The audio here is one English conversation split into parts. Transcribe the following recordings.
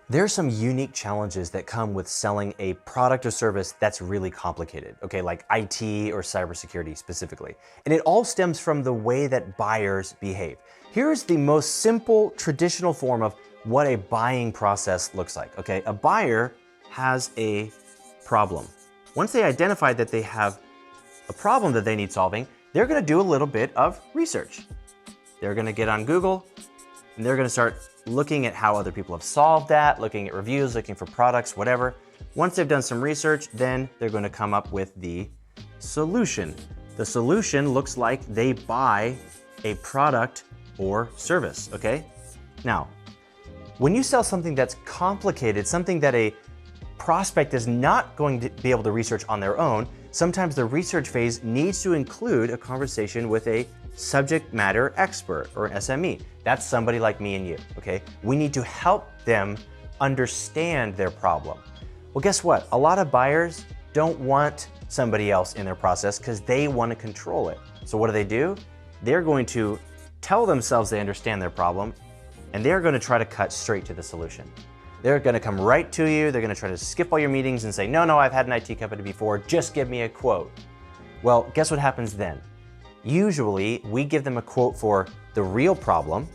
There are some unique challenges that come with selling a product or service that's really complicated, okay, like IT or cybersecurity specifically. And it all stems from the way that buyers behave. Here's the most simple traditional form of what a buying process looks like, okay? A buyer has a problem. Once they identify that they have a problem that they need solving, they're gonna do a little bit of research. They're gonna get on Google, and they're gonna start looking at how other people have solved that, looking at reviews, looking for products, whatever. Once they've done some research, then they're gonna come up with the solution. The solution looks like they buy a product or service, okay? Now, when you sell something that's complicated, something that a prospect is not going to be able to research on their own, sometimes the research phase needs to include a conversation with a subject matter expert or an SME. That's somebody like me and you, okay? We need to help them understand their problem. Well, guess what? A lot of buyers don't want somebody else in their process because they want to control it. So what do? They're going to tell themselves they understand their problem, and they're going to try to cut straight to the solution. They're going to come right to you. They're going to try to skip all your meetings and say, no, I've had an IT company before. Just give me a quote. Well, guess what happens then? Usually, we give them a quote for the real problem,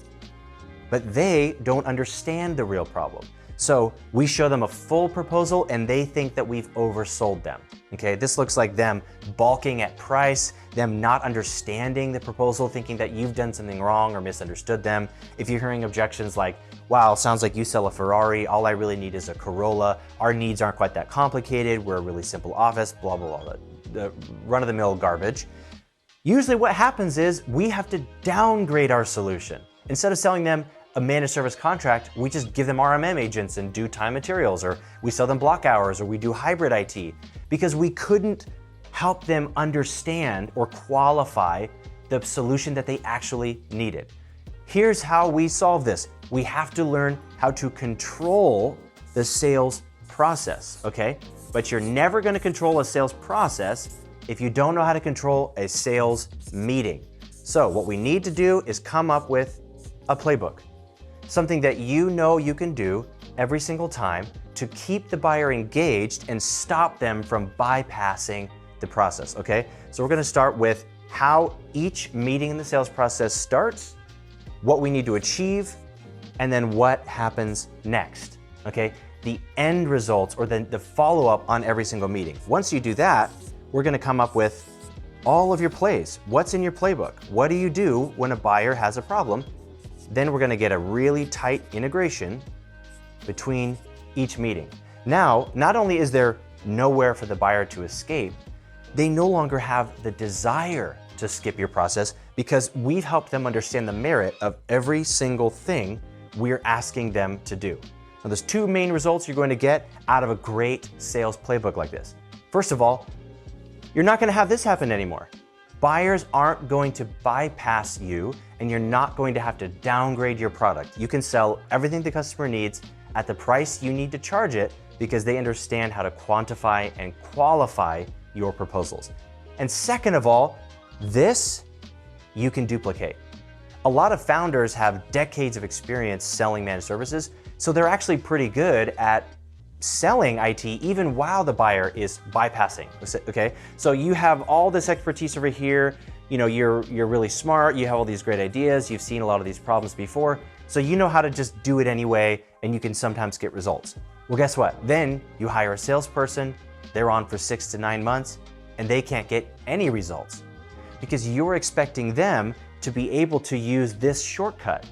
but they don't understand the real problem. So we show them a full proposal and they think that we've oversold them. Okay, this looks like them balking at price, them not understanding the proposal, thinking that you've done something wrong or misunderstood them. If you're hearing objections like, wow, sounds like you sell a Ferrari, all I really need is a Corolla, our needs aren't quite that complicated, we're a really simple office, blah, blah, blah, the run-of-the-mill garbage. Usually what happens is we have to downgrade our solution. Instead of selling them a managed service contract, we just give them RMM agents and do time materials, or we sell them block hours, or we do hybrid IT, because we couldn't help them understand or qualify the solution that they actually needed. Here's how we solve this. We have to learn how to control the sales process, okay? But you're never gonna control a sales process if you don't know how to control a sales meeting. So what we need to do is come up with a playbook, something that you know you can do every single time to keep the buyer engaged and stop them from bypassing the process, okay? So we're gonna start with how each meeting in the sales process starts, what we need to achieve, and then what happens next, okay? The end results or the follow-up on every single meeting. Once you do that, we're gonna come up with all of your plays. What's in your playbook? What do you do when a buyer has a problem? Then we're gonna get a really tight integration between each meeting. Now, not only is there nowhere for the buyer to escape, they no longer have the desire to skip your process because we've helped them understand the merit of every single thing we're asking them to do. Now, there's two main results you're going to get out of a great sales playbook like this. First of all, you're not gonna have this happen anymore. Buyers aren't going to bypass you, and you're not going to have to downgrade your product. You can sell everything the customer needs at the price you need to charge it because they understand how to quantify and qualify your proposals. And second of all, this you can duplicate. A lot of founders have decades of experience selling managed services, so they're actually pretty good at selling IT even while the buyer is bypassing, okay? So you have all this expertise over here, you know, you're really smart, you have all these great ideas, you've seen a lot of these problems before, so you know how to just do it anyway, and you can sometimes get results. Well, guess what? Then you hire a salesperson, they're on for 6 to 9 months, and they can't get any results because you're expecting them to be able to use this shortcut.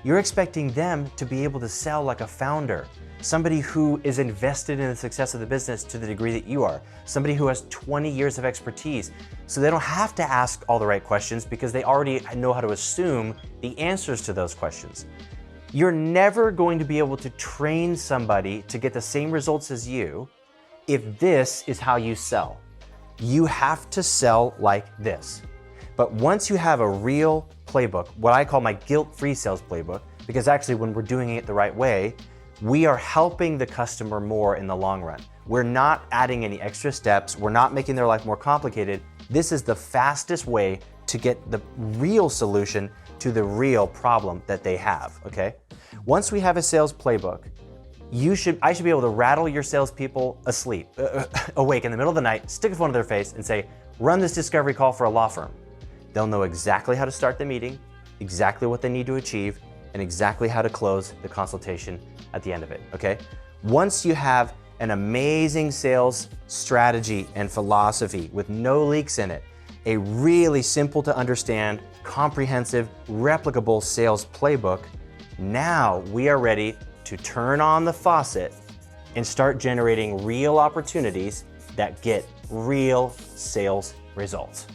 You're expecting them to be able to sell like a founder, somebody who is invested in the success of the business to the degree that you are, somebody who has 20 years of expertise, so they don't have to ask all the right questions because they already know how to assume the answers to those questions. You're never going to be able to train somebody to get the same results as you if this is how you sell. You have to sell like this. But once you have a real playbook, what I call my guilt-free sales playbook, because actually when we're doing it the right way, we are helping the customer more in the long run. We're not adding any extra steps. We're not making their life more complicated. This is the fastest way to get the real solution to the real problem that they have, okay? Once we have a sales playbook, I should be able to rattle your salespeople awake in the middle of the night, stick a phone to their face and say, run this discovery call for a law firm. They'll know exactly how to start the meeting, exactly what they need to achieve, and exactly how to close the consultation at the end of it, okay? Once you have an amazing sales strategy and philosophy with no leaks in it, a really simple to understand, comprehensive, replicable sales playbook, now we are ready to turn on the faucet and start generating real opportunities that get real sales results.